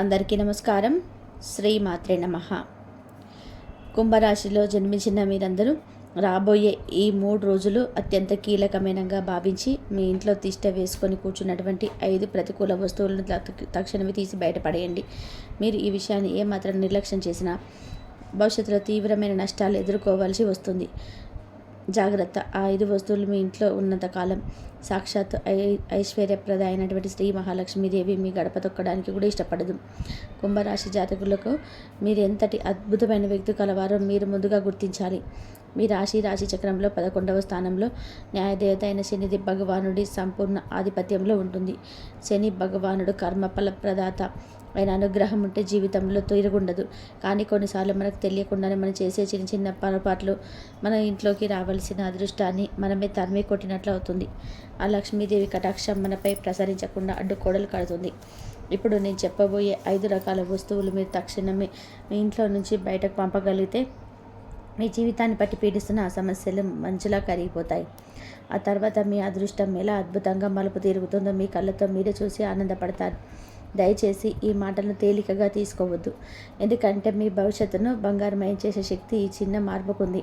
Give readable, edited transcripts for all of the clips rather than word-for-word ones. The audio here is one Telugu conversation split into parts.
అందరికీ నమస్కారం. శ్రీమాత్రే నమః. కుంభరాశిలో జన్మించిన మీరందరూ రాబోయే ఈ 3 రోజులు అత్యంత కీలకమైనగా భావించి మీ ఇంట్లో తిష్ట వేసుకొని కూర్చున్నటువంటి 5 ప్రతికూల వస్తువులను తక్షణమే తీసి బయటపడేయండి. మీరు ఈ విషయాన్ని ఏమాత్రం నిర్లక్ష్యం చేసినా భవిష్యత్తులో తీవ్రమైన నష్టాలు ఎదుర్కోవాల్సి వస్తుంది. జాగ్రత్త. ఆ 5 వస్తువులు మీ ఇంట్లో ఉన్నంతకాలం సాక్షాత్ ఐశ్వర్యప్రద అయినటువంటి శ్రీ మహాలక్ష్మీదేవి మీ గడప తొక్కడానికి కూడా ఇష్టపడదు. కుంభరాశి జాతకులకు మీరు ఎంతటి అద్భుతమైన వ్యక్తి కలవారో మీరు ముందుగా గుర్తించాలి. మీ రాశి చక్రంలో 11వ స్థానంలో న్యాయదేవత అయిన శని భగవానుడి సంపూర్ణ ఆధిపత్యంలో ఉంటుంది. శని భగవానుడు కర్మఫల ప్రదాత. ఆయన అనుగ్రహం ఉంటే జీవితంలో తిరుగుండదు. కానీ కొన్నిసార్లు మనకు తెలియకుండానే మనం చేసే చిన్న చిన్న పొరపాట్లు మన ఇంట్లోకి రావాల్సిన అదృష్టాన్ని మనమే తరిమి కొట్టినట్లు అవుతుంది. ఆ లక్ష్మీదేవి కటాక్షం మనపై ప్రసరించకుండా అడ్డుకోడలు కడుతుంది. ఇప్పుడు నేను చెప్పబోయే 5 రకాల వస్తువులు మీరు తక్షణమే మీ ఇంట్లో నుంచి బయటకు పంపగలిగితే మీ జీవితాన్ని పట్టి పీడిస్తున్న ఆ సమస్యలు మంచులా కరిగిపోతాయి. ఆ తర్వాత మీ అదృష్టం ఎలా అద్భుతంగా మలుపు తిరుగుతుందో మీ కళ్ళతో మీరే చూసి ఆనందపడతారు. దయచేసి ఈ మాటలను తేలికగా తీసుకోవద్దు. ఎందుకంటే మీ భవిష్యత్తును బంగారమయం చేసే శక్తి ఈ చిన్న మార్పుకుంది.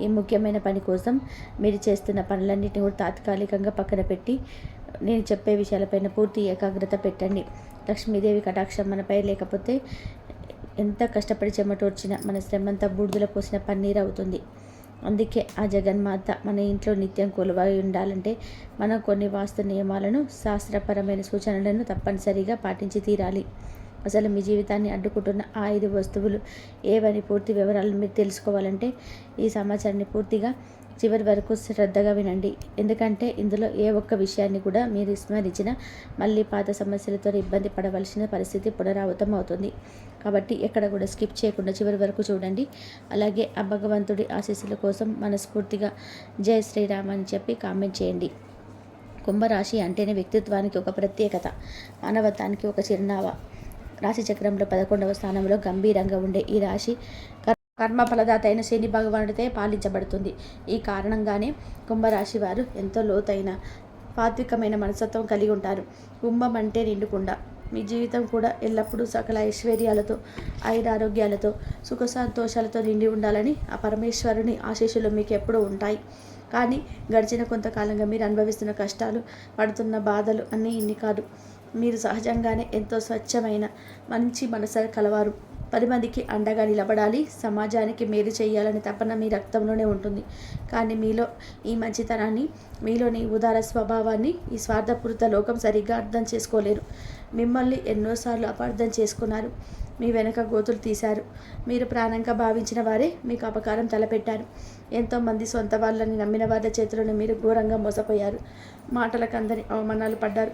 ఈ ముఖ్యమైన పని కోసం మీరు చేస్తున్న పనులన్నింటినీ కూడా తాత్కాలికంగా పక్కన పెట్టి నేను చెప్పే విషయాలపైన పూర్తి ఏకాగ్రత పెట్టండి. లక్ష్మీదేవి కటాక్షం మనపై లేకపోతే ఎంత కష్టపడి చెమటోడ్చినా మన శ్రమంతా బూడిదలో పోసిన పన్నీరు అవుతుంది. అందుకే ఆ జగన్మాత మన ఇంట్లో నిత్యం కొలువై ఉండాలంటే మనం కొన్ని వాస్తు నియమాలను, శాస్త్రపరమైన సూచనలను తప్పనిసరిగా పాటించి తీరాలి. అసలు మీ జీవితాన్ని అడ్డుకుంటున్న ఆ 5 వస్తువులు ఏవని పూర్తి వివరాలను మీరు తెలుసుకోవాలంటే ఈ సమాచారాన్ని పూర్తిగా చివరి వరకు శ్రద్ధగా వినండి. ఎందుకంటే ఇందులో ఏ ఒక్క విషయాన్ని కూడా మీరు విస్మరించినా మళ్ళీ పాత సమస్యలతో ఇబ్బంది పడవలసిన పరిస్థితి పునరావృతం అవుతుంది. కాబట్టి ఎక్కడ కూడా స్కిప్ చేయకుండా చివరి వరకు చూడండి. అలాగే ఆ భగవంతుడి ఆశీస్సుల కోసం మనస్ఫూర్తిగా జై శ్రీరామ్ అని చెప్పి కామెంట్ చేయండి. కుంభరాశి అంటేనే వ్యక్తిత్వానికి ఒక ప్రత్యేకత, మానవత్వానికి ఒక చిరునామా. రాశి చక్రంలో 11వ స్థానంలో గంభీరంగా ఉండే ఈ రాశి కర్మ ఫలదాత అయిన శని భగవానుడితే పాలించబడుతుంది. ఈ కారణంగానే కుంభరాశి వారు ఎంతో లోతైన సాత్వికమైన మనస్తత్వం కలిగి ఉంటారు. కుంభం అంటే నిండుకుండ. మీ జీవితం కూడా ఎల్లప్పుడూ సకల ఐశ్వర్యాలతో, ఆయురారోగ్యాలతో, సుఖ సంతోషాలతో నిండి ఉండాలని ఆ పరమేశ్వరుని ఆశీస్సులు మీకు ఎప్పుడూ ఉంటాయి. కానీ గడిచిన కొంతకాలంగా మీరు అనుభవిస్తున్న కష్టాలు, పడుతున్న బాధలు అన్నీ ఇన్ని కాదు. మీరు సహజంగానే ఎంతో స్వచ్ఛమైన మంచి మనసు కలవారు. 10 మందికి అండగా నిలబడాలి, సమాజానికి మేలు చేయాలని తపన మీ రక్తంలోనే ఉంటుంది. కానీ మీలో ఈ మంచితనాన్ని, మీలోని ఉదార స్వభావాన్ని ఈ స్వార్థపూరిత లోకం సరిగ్గా అర్థం చేసుకోలేరు. మిమ్మల్ని ఎన్నోసార్లు అపార్థం చేసుకున్నారు. మీ వెనక గోతులు తీశారు. మీరు ప్రాణంగా భావించిన వారే మీకు అపకారం తలపెట్టారు. ఎంతోమంది సొంత వాళ్ళని నమ్మిన వాళ్ళ చేతులను మీరు ఘోరంగా మోసపోయారు. మాటలకు అందని అవమానాలు పడ్డారు.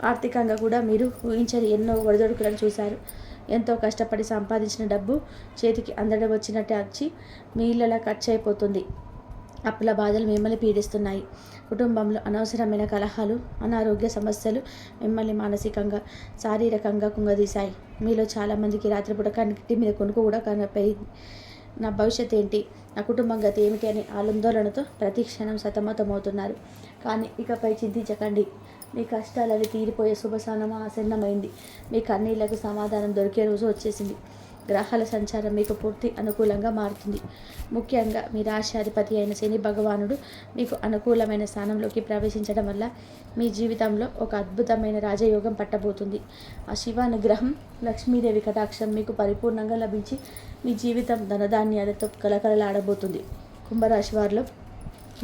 ఆర్థికంగా కూడా మీరు ఊహించని ఎన్నో ఒడిదొడుకులను చూశారు. ఎంతో కష్టపడి సంపాదించిన డబ్బు చేతికి అందడం వచ్చినట్టే వచ్చి మీ ఇళ్ళలా ఖర్చు అయిపోతుంది. అప్పుల బాధలు మిమ్మల్ని పీడిస్తున్నాయి. కుటుంబంలో అనవసరమైన కలహాలు, అనారోగ్య సమస్యలు మిమ్మల్ని మానసికంగా, శారీరకంగా కుంగదీశాయి. మీలో చాలామందికి రాత్రిపూట కంటి మీద కొనుక్కు కూడా కనపడింది. నా భవిష్యత్ ఏంటి, నా కుటుంబం గతి ఏమిటి అని ఆందోళనతో ప్రతి క్షణం సతమతమవుతున్నారు. కానీ ఇకపై చింతించకండి. మీ కష్టాలవి తీరిపోయే శుభసానం ఆసన్నమైంది. మీ కన్నీళ్లకు సమాధానం దొరికే రోజు వచ్చేసింది. గ్రహాల సంచారం మీకు పూర్తి అనుకూలంగా మారుతుంది. ముఖ్యంగా మీ రాశ్యాధిపతి అయిన శని భగవానుడు మీకు అనుకూలమైన స్థానంలోకి ప్రవేశించడం వల్ల మీ జీవితంలో ఒక అద్భుతమైన రాజయోగం పట్టబోతుంది. ఆ శివానుగ్రహం, లక్ష్మీదేవి కటాక్షం మీకు పరిపూర్ణంగా లభించి మీ జీవితం ధనధాన్యాలతో కలకలలాడబోతుంది. కుంభరాశి వారిలో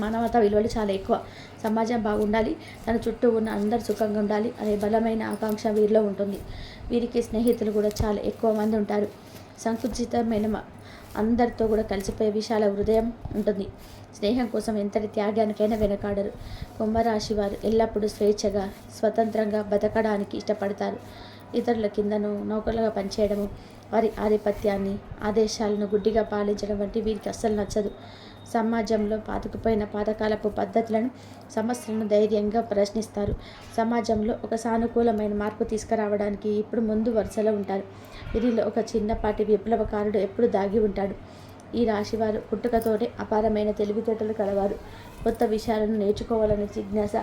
మానవతా విలువలు చాలా ఎక్కువ. సమాజం బాగుండాలి, తన చుట్టూ ఉన్న అందరు సుఖంగా ఉండాలి అనే బలమైన ఆకాంక్ష వీరిలో ఉంటుంది. వీరికి స్నేహితులు కూడా చాలా ఎక్కువ మంది ఉంటారు. సంకుచితమైన అందరితో కూడా కలిసిపోయే విశాల హృదయం ఉంటుంది. స్నేహం కోసం ఎంతటి త్యాగానికైనా వెనకాడరు. కుంభరాశి వారు ఎల్లప్పుడూ స్వేచ్ఛగా, స్వతంత్రంగా బతకడానికి ఇష్టపడతారు. ఇతరుల కిందను నౌకలుగా పనిచేయడము, వారి ఆధిపత్యాన్ని, ఆదేశాలను గుడ్డిగా పాలించడం వంటి వీరికి అస్సలు నచ్చదు. సమాజంలో పాతుకుపోయిన పాతకాలపు పద్ధతులను, సమస్యలను ధైర్యంగా ప్రశ్నిస్తారు. సమాజంలో ఒక సానుకూలమైన మార్పు తీసుకురావడానికి ఇప్పుడు ముందు వరుసలో ఉంటారు. వీరిలో ఒక చిన్నపాటి విప్లవకారుడు ఎప్పుడు దాగి ఉంటాడు. ఈ రాశివారు పుట్టుకతోనే అపారమైన తెలివితేటలు కలవారు. కొత్త విషయాలను నేర్చుకోవాలనే జిజ్ఞాస,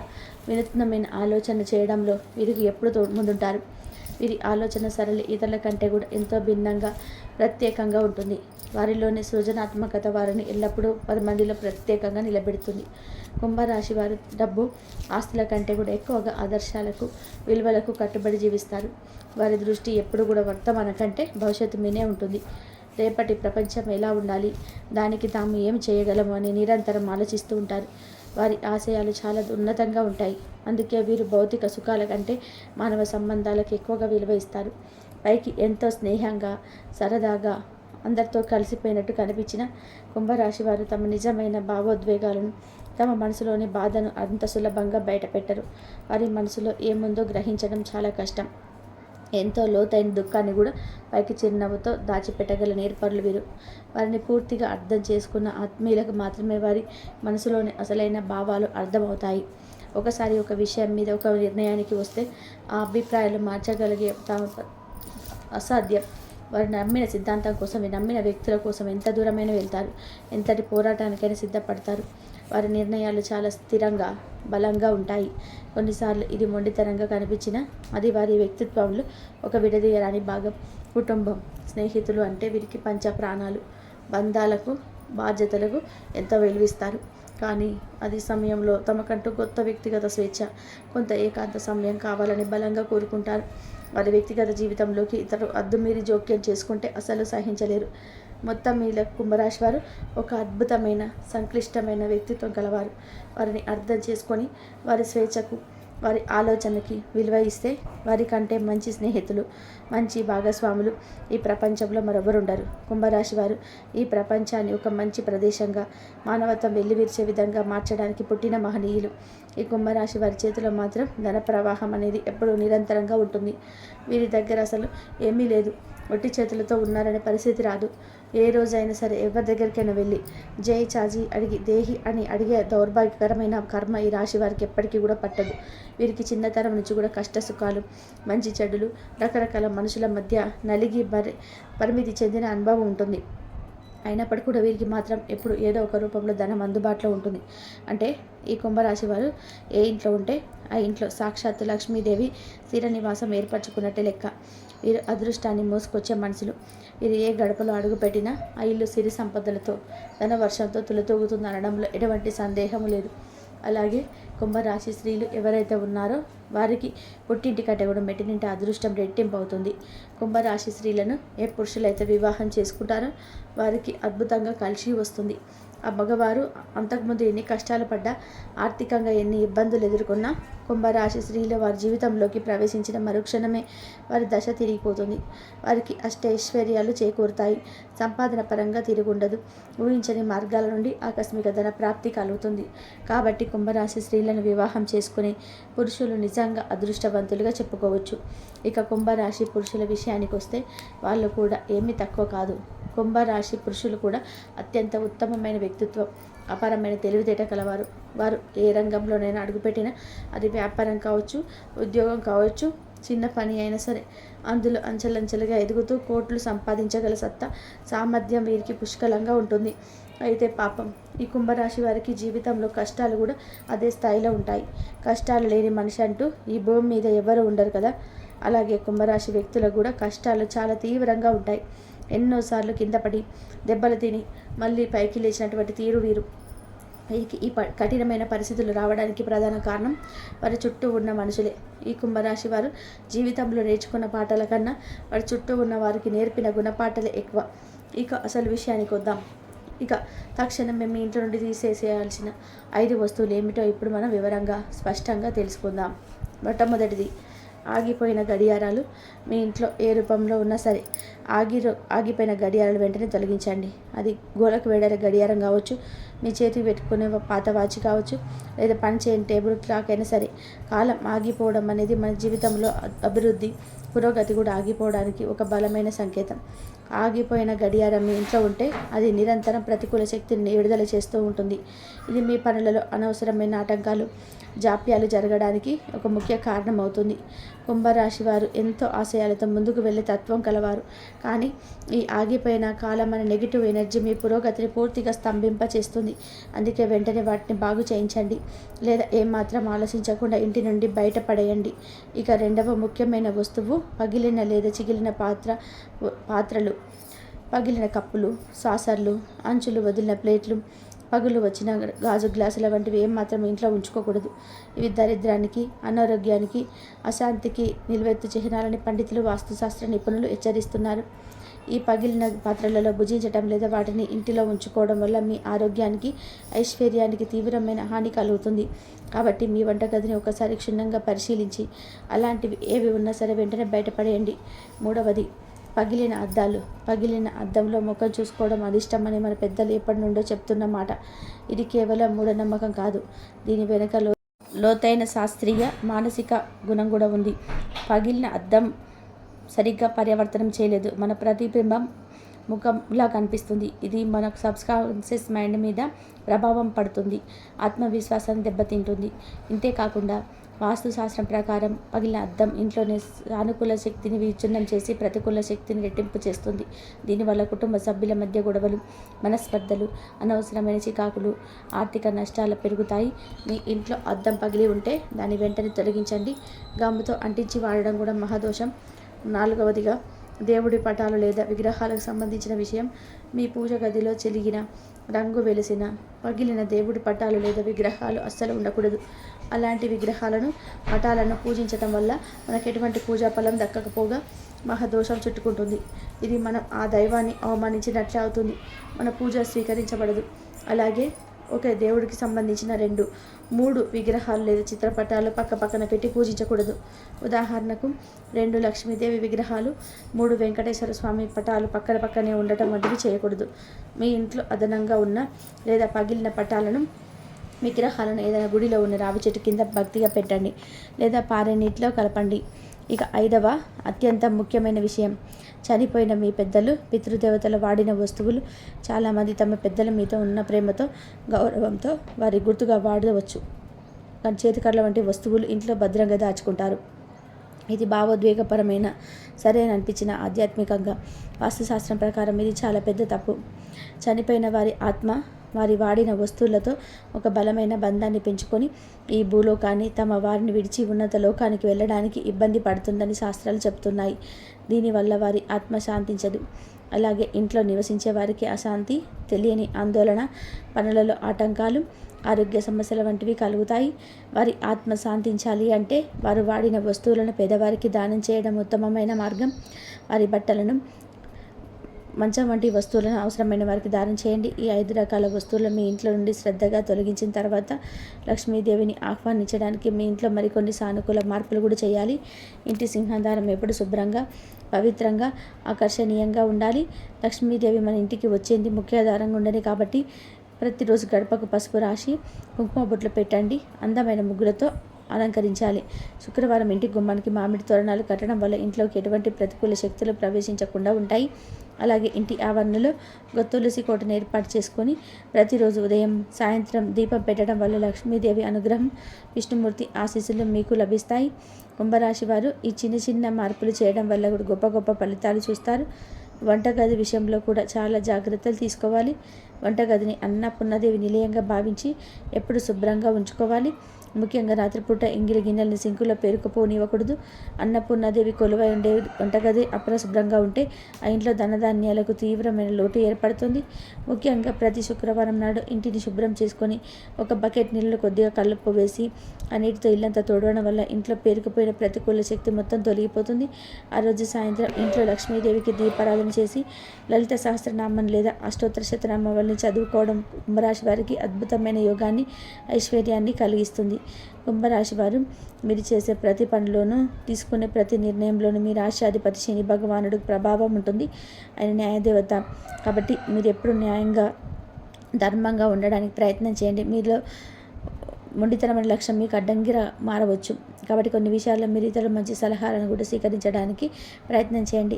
వినూత్నమైన ఆలోచన చేయడంలో వీరికి ఎప్పుడు ముందుంటారు. వీరి ఆలోచన సరళి ఇతరుల కంటే కూడా ఎంతో భిన్నంగా ప్రత్యేకంగా ఉంటుంది. వారిలోని సృజనాత్మకత వారిని ఎల్లప్పుడూ 10 మందిలో ప్రత్యేకంగా నిలబెడుతుంది. కుంభరాశి వారు డబ్బు, ఆస్తుల కంటే కూడా ఎక్కువగా ఆదర్శాలకు, విలువలకు కట్టుబడి జీవిస్తారు. వారి దృష్టి ఎప్పుడు కూడా వర్తమానం కంటే భవిష్యత్తు మీదే ఉంటుంది. రేపటి ప్రపంచం ఎలా ఉండాలి, దానికి తాము ఏం చేయగలము అని నిరంతరం ఆలోచిస్తూ ఉంటారు. వారి ఆశయాలు చాలా ఉన్నతంగా ఉంటాయి. అందుకే వీరు భౌతిక సుఖాల కంటే మానవ సంబంధాలకు ఎక్కువగా విలువ ఇస్తారు. పైకి ఎంతో స్నేహంగా, సరదాగా, అందరితో కలిసిపోయినట్టు కనిపించిన కుంభరాశి వారు తమ నిజమైన భావోద్వేగాలను, తమ మనసులోని బాధను అంత సులభంగా బయటపెట్టరు. వారి మనసులో ఏముందో గ్రహించడం చాలా కష్టం. ఎంతో లోతైన దుఃఖాన్ని కూడా పైకి చిరునవ్వుతో దాచిపెట్టగల నేర్పరులు వీరు. వారిని పూర్తిగా అర్థం చేసుకున్న ఆత్మీయులకు మాత్రమే వారి మనసులోని అసలైన భావాలు అర్థమవుతాయి. ఒకసారి ఒక విషయం మీద ఒక నిర్ణయానికి వస్తే ఆ అభిప్రాయాలు మార్చగలిగే అసాధ్యం. వారు నమ్మిన సిద్ధాంతం కోసం, నమ్మిన వ్యక్తుల కోసం ఎంత దూరమైనా వెళ్తారు, ఎంతటి పోరాటానికైనా సిద్ధపడతారు. వారి నిర్ణయాలు చాలా స్థిరంగా, బలంగా ఉంటాయి. కొన్నిసార్లు ఇది మొండితనంగా కనిపించినా అది వారి వ్యక్తిత్వంలో ఒక విడదీయరాని భాగం. కుటుంబం, స్నేహితులు అంటే వీరికి పంచ ప్రాణాలు. బంధాలకు, బాధ్యతలకు ఎంతో విలువిస్తారు. కానీ అది సమయంలో తమకంటూ కొత్త వ్యక్తిగత స్వేచ్ఛ, కొంత ఏకాంత సమయం కావాలని బలంగా కోరుకుంటారు. వారి వ్యక్తిగత జీవితంలోకి ఇతరులు అద్దుమీరి జోక్యం చేసుకుంటే అసలు సహించలేరు. మొత్తం మీద కుంభరాశి వారు ఒక అద్భుతమైన, సంక్లిష్టమైన వ్యక్తిత్వం కలవారు. వారిని అర్థం చేసుకొని వారి స్వేచ్ఛకు, వారి ఆలోచనకి విలువ ఇస్తే వారికంటే మంచి స్నేహితులు, మంచి భాగస్వాములు ఈ ప్రపంచంలో మరొకరుండరు. కుంభరాశి వారు ఈ ప్రపంచాన్ని ఒక మంచి ప్రదేశంగా, మానవత్వం వెల్లివిరిచే విధంగా మార్చడానికి పుట్టిన మహనీయులు. ఈ కుంభరాశి వారి చేతిలో మాత్రం ధన ప్రవాహం అనేది ఎప్పుడూ నిరంతరంగా ఉంటుంది. వీరి దగ్గర అసలు ఏమీ లేదు, ఒట్టి చేతులతో ఉన్నారనే పరిస్థితి రాదు. ఏ రోజైనా సరే ఎవరి దగ్గరికైనా వెళ్ళి జై చాజీ అడిగి దేహి అని అడిగే దౌర్భాగ్యకరమైన కర్మ ఈ రాశి వారికి ఎప్పటికీ కూడా పట్టదు. వీరికి చిన్నతరం నుంచి కూడా కష్ట సుఖాలు, మంచి చెడులు, రకరకాల మనుషుల మధ్య నలిగి పరిమితి చెందిన అనుభవం ఉంటుంది. అయినప్పటికీ కూడా వీరికి మాత్రం ఎప్పుడు ఏదో ఒక రూపంలో ధనం అందుబాటులో ఉంటుంది. అంటే ఈ కుంభరాశి వారు ఏ ఇంట్లో ఉంటే ఆ ఇంట్లో సాక్షాత్తు లక్ష్మీదేవి స్థిర నివాసం ఏర్పరచుకున్నట్టే లెక్క. వీరు అదృష్టాన్ని మోసుకొచ్చే మనుషులు. వీరు ఏ గడపలో అడుగుపెట్టినా ఆ ఇల్లు సిరి సంపదలతో, ధన వర్షంతో తులతూగుతుంది అనడంలో ఎటువంటి సందేహం లేదు. అలాగే కుంభరాశి స్త్రీలు ఎవరైతే ఉన్నారో వారికి పుట్టింటి కంటే కూడా మెట్టినింటి అదృష్టం రెట్టింపు అవుతుంది. కుంభరాశి స్త్రీలను ఏ పురుషులైతే వివాహం చేసుకుంటారో వారికి అద్భుతంగా కలిసి వస్తుంది. ఆ మగవారు అంతకుముందు ఎన్ని కష్టాలు పడ్డా, ఆర్థికంగా ఎన్ని ఇబ్బందులు ఎదుర్కొన్నా కుంభరాశి స్త్రీలు వారి జీవితంలోకి ప్రవేశించిన మరుక్షణమే వారి దశ తిరిగిపోతుంది. వారికి అష్టైశ్వర్యాలు చేకూరుతాయి. సంపాదన పరంగా తిరుగుండదు. ఊహించని మార్గాల నుండి ఆకస్మిక ధన ప్రాప్తి కలుగుతుంది. కాబట్టి కుంభరాశి స్త్రీలను వివాహం చేసుకునే పురుషులు నిజంగా అదృష్టవంతులుగా చెప్పుకోవచ్చు. ఇక కుంభరాశి పురుషుల విషయానికి వస్తే వాళ్ళు కూడా ఏమీ తక్కువ కాదు. కుంభరాశి పురుషులు కూడా అత్యంత ఉత్తమమైన వ్యక్తిత్వం, అపారమైన తెలివితేట కలవారు. వారు ఏ రంగంలోనైనా అడుగుపెట్టినా, అది వ్యాపారం కావచ్చు, ఉద్యోగం కావచ్చు, చిన్న పని అయినా సరే అందులో అంచెలంచెలుగా ఎదుగుతూ కోట్లు సంపాదించగల సత్తా, సామర్థ్యం వీరికి పుష్కలంగా ఉంటుంది. అయితే పాపం ఈ కుంభరాశి వారికి జీవితంలో కష్టాలు కూడా అదే స్థాయిలో ఉంటాయి. కష్టాలు లేని మనిషి అంటూ ఈ భూమి మీద ఎవరు ఉండరు కదా. అలాగే కుంభరాశి వ్యక్తులకు కూడా కష్టాలు చాలా తీవ్రంగా ఉంటాయి. ఎన్నోసార్లు కింద పడి దెబ్బలు తిని మళ్ళీ పైకి లేచినటువంటి తీరు వీరు. ఈ కఠినమైన పరిస్థితులు రావడానికి ప్రధాన కారణం వారి చుట్టూ ఉన్న మనుషులే. ఈ కుంభరాశి వారు జీవితంలో నేర్చుకున్న పాఠాల కన్నా వారి చుట్టూ ఉన్న వారికి నేర్పిన గుణపాఠాలే ఎక్కువ. ఇక అసలు విషయానికి వద్దాం. ఇక తక్షణం మేము ఇంట్లో నుండి తీసేసేయాల్సిన 5 వస్తువులు ఏమిటో ఇప్పుడు మనం వివరంగా, స్పష్టంగా తెలుసుకుందాం. మొట్టమొదటిది, ఆగిపోయిన గడియారాలు. మీ ఇంట్లో ఏ రూపంలో ఉన్నా సరే ఆగిపోయిన గడియారాలు వెంటనే తొలగించండి. అది గోడకు వేడాల గడియారం కావచ్చు, మీ చేతికి పెట్టుకునే పాత వాచి కావచ్చు, లేదా పని చేయని టేబుల్ క్లాక్ అయినా సరే. కాలం ఆగిపోవడం అనేది మన జీవితంలో అభివృద్ధి, పురోగతి కూడా ఆగిపోవడానికి ఒక బలమైన సంకేతం. ఆగిపోయిన గడియారం మీ ఇంట్లో ఉంటే అది నిరంతరం ప్రతికూల శక్తిని విడుదల చేస్తూ ఉంటుంది. ఇది మీ పనులలో అనవసరమైన ఆటంకాలు, జాప్యాలు జరగడానికి ఒక ముఖ్య కారణం అవుతుంది. కుంభరాశి వారు ఎంతో ఆశయాలతో ముందుకు వెళ్ళే తత్వం కలవారు. కానీ ఈ ఆగిపోయిన కాలం అనే నెగిటివ్ ఎనర్జీ మీ పురోగతిని పూర్తిగా స్తంభింప చేస్తుంది. అందుకే వెంటనే వాటిని బాగు చేయించండి, లేదా ఏమాత్రం ఆలోచించకుండా ఇంటి నుండి బయటపడేయండి. ఇక రెండవ ముఖ్యమైన వస్తువు పగిలిన లేదా చిగిలిన పాత్రలు, పగిలిన కప్పులు, సాసర్లు, అంచులు వదిలిన ప్లేట్లు, పగులు వచ్చిన గాజు గ్లాసుల వంటివి ఏమాత్రం ఇంట్లో ఉంచుకోకూడదు. ఇవి దరిద్రానికి, అనారోగ్యానికి, అశాంతికి నిలువెత్తు చిహ్నాలని పండితులు, వాస్తుశాస్త్ర నిపుణులు హెచ్చరిస్తున్నారు. ఈ పగిలిన పాత్రలలో భుజించటం లేదా వాటిని ఇంటిలో ఉంచుకోవడం వల్ల మీ ఆరోగ్యానికి, ఐశ్వర్యానికి తీవ్రమైన హాని కలుగుతుంది. కాబట్టి మీ వంటగదిని ఒకసారి క్షుణ్ణంగా పరిశీలించి అలాంటివి ఏవి ఉన్నా సరే వెంటనే బయటపడేయండి. మూడవది పగిలిన అద్దాలు. పగిలిన అద్దంలో ముఖం చూసుకోవడం అదిష్టమని మన పెద్దలు ఎప్పటి నుండో చెప్తున్న మాట. ఇది కేవలం మూఢనమ్మకం కాదు. దీని వెనుక లోతైన శాస్త్రీయ, మానసిక గుణం కూడా ఉంది. పగిలిన అద్దం సరిగ్గా పర్యావర్తనం చేయలేదు. మన ప్రతిబింబం ముఖంలా కనిపిస్తుంది. ఇది మన సబ్కాన్షియస్ మైండ్ మీద ప్రభావం పడుతుంది, ఆత్మవిశ్వాసాన్ని దెబ్బతింటుంది. ఇంతేకాకుండా వాస్తుశాస్త్రం ప్రకారం పగిలిన అద్దం ఇంట్లోనే సానుకూల శక్తిని విచ్ఛిన్నం చేసి ప్రతికూల శక్తిని రెట్టింపు చేస్తుంది. దీనివల్ల కుటుంబ సభ్యుల మధ్య గొడవలు, మనస్పర్ధలు, అనవసరమైన చికాకులు, ఆర్థిక నష్టాలు పెరుగుతాయి. మీ ఇంట్లో అద్దం పగిలి ఉంటే దాన్ని వెంటనే తొలగించండి. గమ్ముతో అంటించి వాడడం కూడా మహాదోషం. నాలుగవదిగా దేవుడి పటాలు లేదా విగ్రహాలకు సంబంధించిన విషయం. మీ పూజ గదిలో చెలిగిన, రంగు వెలిసిన, పగిలిన దేవుడి పటాలు లేదా విగ్రహాలు అస్సలు ఉండకూడదు. అలాంటి విగ్రహాలను, పటాలను పూజించటం వల్ల మనకు ఎటువంటి పూజా ఫలం దక్కకపోగా మహాదోషం చుట్టుకుంటుంది. ఇది మనం ఆ దైవాన్ని అవమానించినట్లే అవుతుంది. మన పూజ స్వీకరించబడదు. అలాగే ఒక దేవుడికి సంబంధించిన 2, 3 విగ్రహాలు లేదా చిత్రపటాలు పక్కన పెట్టి పూజించకూడదు. ఉదాహరణకు 2 లక్ష్మీదేవి విగ్రహాలు, 3 వెంకటేశ్వర స్వామి పటాలు పక్కనే ఉండటం వంటివి చేయకూడదు. మీ ఇంట్లో అదనంగా ఉన్న లేదా పగిలిన పటాలను, విగ్రహాలను ఏదైనా గుడిలో ఉన్న రావి చెట్టు కింద భక్తిగా పెట్టండి, లేదా పారే నీటిలో కలపండి. ఇక 5వ అత్యంత ముఖ్యమైన విషయం, చనిపోయిన మీ పెద్దలు, పితృదేవతలు వాడిన వస్తువులు. చాలామంది తమ పెద్దల మీద ఉన్న ప్రేమతో, గౌరవంతో వారి గుర్తుగా వాడవచ్చు. కానీ చేతికర్ల వంటి వస్తువులు ఇంట్లో భద్రంగా దాచుకుంటారు. ఇది భావోద్వేగపరమైన, సరైన అనిపించిన ఆధ్యాత్మికంగా, వాస్తుశాస్త్రం ప్రకారం ఇది చాలా పెద్ద తప్పు. చనిపోయిన వారి ఆత్మ వారి వాడిన వస్తువులతో ఒక బలమైన బంధాన్ని పెంచుకొని ఈ భూలోకాన్ని, తమ వారిని విడిచి ఉన్నత లోకానికి వెళ్ళడానికి ఇబ్బంది పడుతుందని శాస్త్రాలు చెప్తున్నాయి. దీనివల్ల వారి ఆత్మ శాంతించదు. అలాగే ఇంట్లో నివసించే వారికి అశాంతి, తెలియని ఆందోళన, పనులలో ఆటంకాలు, ఆరోగ్య సమస్యల వంటివి కలుగుతాయి. వారి ఆత్మ శాంతించాలి అంటే వారు వాడిన వస్తువులను పేదవారికి దానం చేయడం ఉత్తమమైన మార్గం. వారి బట్టలను, మంచం వంటి వస్తువులను అవసరమైన వారికి దానం చేయండి. ఈ 5 రకాల వస్తువులను మీ ఇంట్లో నుండి శ్రద్ధగా తొలగించిన తర్వాత లక్ష్మీదేవిని ఆహ్వానించడానికి మీ ఇంట్లో మరికొన్ని సానుకూల మార్పులు కూడా చేయాలి. ఇంటి సింహద్వారం ఎప్పుడు శుభ్రంగా, పవిత్రంగా, ఆకర్షణీయంగా ఉండాలి. లక్ష్మీదేవి మన ఇంటికి వచ్చేది ముఖ్య ఆధారంగా ఉండని కాబట్టి ప్రతిరోజు గడపకు పసుపు రాసి కుంకుమ బొట్లు పెట్టండి. అందమైన ముగ్గులతో అలంకరించాలి. శుక్రవారం ఇంటి గుమ్మానికి మామిడి తోరణాలు కట్టడం వల్ల ఇంట్లోకి ఎటువంటి ప్రతికూల శక్తులు ప్రవేశించకుండా ఉంటాయి. అలాగే ఇంటి ఆవరణలో ఒక తులసి కోటను ఏర్పాటు చేసుకొని ప్రతిరోజు ఉదయం, సాయంత్రం దీపం పెట్టడం వల్ల లక్ష్మీదేవి అనుగ్రహం, విష్ణుమూర్తి ఆశీస్సులు మీకు లభిస్తాయి. కుంభరాశి వారు ఈ చిన్న మార్పులు చేయడం వల్ల కూడా గొప్ప ఫలితాలు చూస్తారు. వంటగది విషయంలో కూడా చాలా జాగ్రత్తలు తీసుకోవాలి. వంటగదిని అన్నపూర్ణాదేవి నిలయంగా భావించి ఎప్పుడు శుభ్రంగా ఉంచుకోవాలి. ముఖ్యంగా రాత్రిపూట ఎంగిలి గిన్నెలను సింకులో పేరుకుపోనివ్వకూడదు. అన్నపూర్ణాదేవి కొలువై ఉండే వంటగది అపరిశుభ్రంగా ఉంటే ఆ ఇంట్లో ధనధాన్యాలకు తీవ్రమైన లోటు ఏర్పడుతుంది. ముఖ్యంగా ప్రతి శుక్రవారం నాడు ఇంటిని శుభ్రం చేసుకొని ఒక బకెట్ నీళ్ళు కొద్దిగా కలుపు వేసి ఆ నీటితో ఇల్లంతా తోడవడం వల్ల ఇంట్లో పేరుకుపోయిన ప్రతికూల శక్తి మొత్తం తొలగిపోతుంది. ఆ రోజు సాయంత్రం ఇంట్లో లక్ష్మీదేవికి దీపారాధన చేసి లలిత సహస్రనామం లేదా అష్టోత్తర శతనామావళిని చదువుకోవడం కుంభరాశి వారికి అద్భుతమైన యోగాన్ని, ఐశ్వర్యాన్ని కలిగిస్తుంది. కుంభరాశి వారు మీరు చేసే ప్రతి పనిలోనూ, తీసుకునే ప్రతి నిర్ణయంలోనూ మీ రాష్ట్రాధిపతి శని భగవానుడు ప్రభావం ఉంటుంది. ఆయన న్యాయదేవత కాబట్టి మీరు ఎప్పుడు న్యాయంగా, ధర్మంగా ఉండడానికి ప్రయత్నం చేయండి. మీలో మొండితనమైన లక్ష్యం మీకు అడ్డంకిగా మారవచ్చు. కాబట్టి కొన్ని విషయాల్లో మీరు ఇతరుల మంచి సలహాలను కూడా స్వీకరించడానికి ప్రయత్నం చేయండి.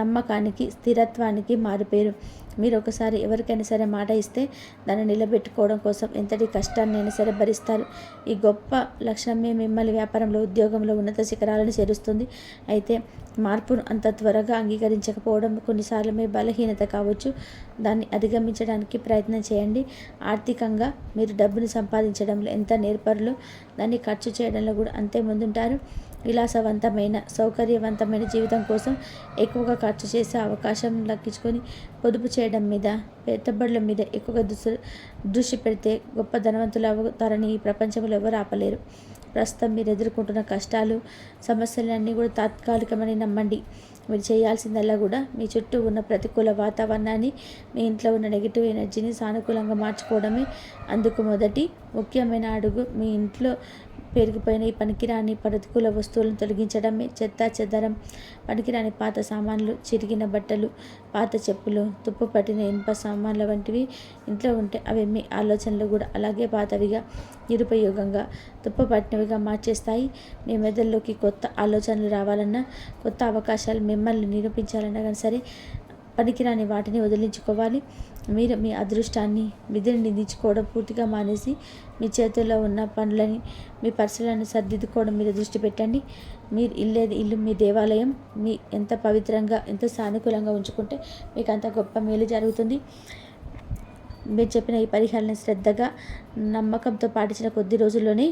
నమ్మకానికి, స్థిరత్వానికి మారుపేరు. మీరు ఒకసారి ఎవరికైనా సరే మాట ఇస్తే దాన్ని నిలబెట్టుకోవడం కోసం ఎంతటి కష్టాన్నైనా సరే భరిస్తారు. ఈ గొప్ప లక్షణమే మిమ్మల్ని వ్యాపారంలో, ఉద్యోగంలో ఉన్నత శిఖరాలను చేరుస్తుంది. అయితే మార్పును అంత త్వరగా అంగీకరించకపోవడం కొన్నిసార్లు మీ బలహీనత కావచ్చు. దాన్ని అధిగమించడానికి ప్రయత్నం చేయండి. ఆర్థికంగా మీరు డబ్బుని సంపాదించడంలో ఎంత నేర్పరులో దాన్ని ఖర్చు చేయడంలో కూడా అంతే ముందుంటారు. విలాసవంతమైన, సౌకర్యవంతమైన జీవితం కోసం ఎక్కువగా ఖర్చు చేసే అవకాశం దక్కించుకొని పొదుపు చేయడం మీద, పెట్టుబడుల మీద ఎక్కువగా దృష్టి పెడితే గొప్ప ధనవంతులు అవుతారని ఈ ప్రపంచంలో ఎవరు ఆపలేరు. ప్రస్తుతం మీరు ఎదుర్కొంటున్న కష్టాలు, సమస్యలన్నీ కూడా తాత్కాలికమని నమ్మండి. మీరు చేయాల్సిందల్లా కూడా మీ చుట్టూ ఉన్న ప్రతికూల వాతావరణాన్ని, మీ ఇంట్లో ఉన్న నెగిటివ్ ఎనర్జీని సానుకూలంగా మార్చుకోవడమే. అందుకు మొదటి ముఖ్యమైన అడుగు మీ ఇంట్లో పెరిగిపోయిన ఈ పనికిరాని ప్రతికూల వస్తువులను తొలగించడమే. చెత్త చెదరం, పనికిరాని పాత సామాన్లు, చిరిగిన బట్టలు, పాత చెప్పులు, తుప్పు పట్టిన ఇనుప సామాన్ల వంటివి ఇంట్లో ఉంటే అవి మీ ఆలోచనలు కూడా అలాగే పాతవిగా, నిరుపయోగంగా, తుప్పు పట్టినవిగా మార్చేస్తాయి. మీ మెదడులోకి కొత్త ఆలోచనలు రావాలన్నా, కొత్త అవకాశాలు మిమ్మల్ని నిరూపించాలన్నా కానీ సరే పనికిరాని వాటిని వదిలించుకోవాలి. మీరు మీ అదృష్టాన్ని, విధిని నిందించుకోవడం పూర్తిగా మానేసి మీ చేతుల్లో ఉన్న పనులని, మీ పరిసరాలను సర్దిద్దుకోవడం మీద దృష్టి పెట్టండి. మీరు ఇల్లు మీ దేవాలయం. మీ ఎంత పవిత్రంగా, ఎంత సానుకూలంగా ఉంచుకుంటే మీకు అంత గొప్ప మేలు జరుగుతుంది. మీరు చెప్పిన ఈ పరిహారాన్ని శ్రద్ధగా, నమ్మకంతో పాటించిన కొద్ది రోజుల్లోనే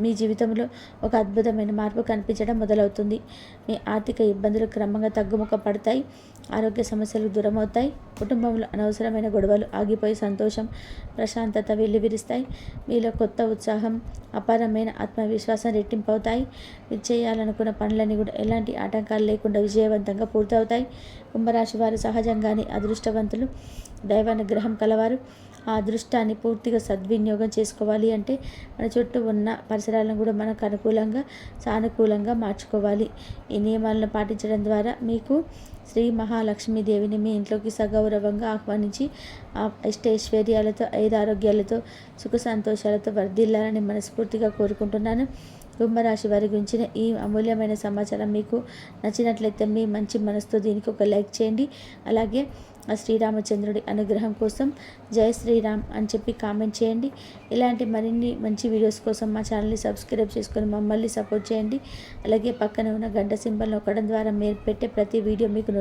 మీ జీవితంలో ఒక అద్భుతమైన మార్పు కనిపించడం మొదలవుతుంది. మీ ఆర్థిక ఇబ్బందులు క్రమంగా తగ్గుముఖ పడతాయి. ఆరోగ్య సమస్యలు దూరమవుతాయి. కుటుంబంలో అనవసరమైన గొడవలు ఆగిపోయి సంతోషం, ప్రశాంతత వెల్లివిరుస్తాయి. మీలో కొత్త ఉత్సాహం, అపారమైన ఆత్మవిశ్వాసం రెట్టింపవుతాయి. మీరు చేయాలనుకున్న పనులన్నీ కూడా ఎలాంటి ఆటంకాలు లేకుండా విజయవంతంగా పూర్తవుతాయి. కుంభరాశి వారు సహజంగానే అదృష్టవంతులు, దైవానుగ్రహం కలవారు. ఆ అదృష్టాన్ని పూర్తిగా సద్వినియోగం చేసుకోవాలి అంటే మన చుట్టూ ఉన్న పరిసరాలను కూడా మనకు అనుకూలంగా, సానుకూలంగా మార్చుకోవాలి. ఈ నియమాలను పాటించడం ద్వారా మీకు శ్రీ మహాలక్ష్మీదేవిని మీ ఇంట్లోకి సగౌరవంగా ఆహ్వానించి అష్టైశ్వర్యాలతో, ఐదారోగ్యాలతో, సుఖ సంతోషాలతో వర్ధిల్లాలని మనస్ఫూర్తిగా కోరుకుంటున్నాను. కుంభరాశి వారి గురించిన ఈ అమూల్యమైన సమాచారం మీకు నచ్చినట్లయితే మీ మంచి మనసుతో దీనికి ఒక లైక్ చేయండి. అలాగే ఆ శ్రీరామచంద్రుడి అనుగ్రహం కోసం జై శ్రీరామ్ అని చెప్పి కామెంట్ చేయండి. ఇలాంటి మరిన్ని మంచి వీడియోస్ కోసం మా ఛానల్ని సబ్స్క్రైబ్ చేసుకొని మమ్మల్ని సపోర్ట్ చేయండి. అలాగే పక్కన ఉన్న గంట సింబల్ నొక్కడం ద్వారా మీరు పెట్టే ప్రతి వీడియో మీకు